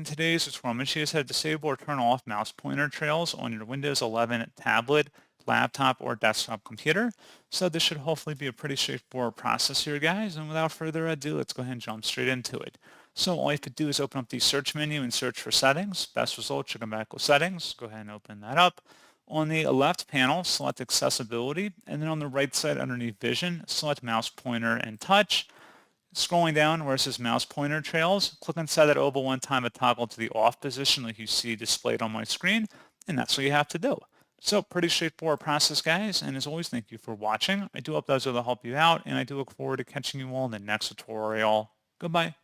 In today's tutorial, I'm going to show you how to disable or turn off mouse pointer trails on your Windows 11 tablet, laptop, or desktop computer. So this should hopefully be a pretty straightforward process here, guys. And without further ado, let's go ahead and jump straight into it. So all you have to do is open up the search menu and search for settings. Best result should come back with settings. Go ahead and open that up. On the left panel, select accessibility, and then on the right side underneath vision, select mouse pointer and touch. Scrolling down where it says mouse pointer trails, click inside that oval one time and toggle to the off position like you see displayed on my screen, and that's what you have to do. So pretty straightforward process, guys, and as always, thank you for watching. I do hope that was able to help you out, and I do look forward to catching you all in the next tutorial. Goodbye.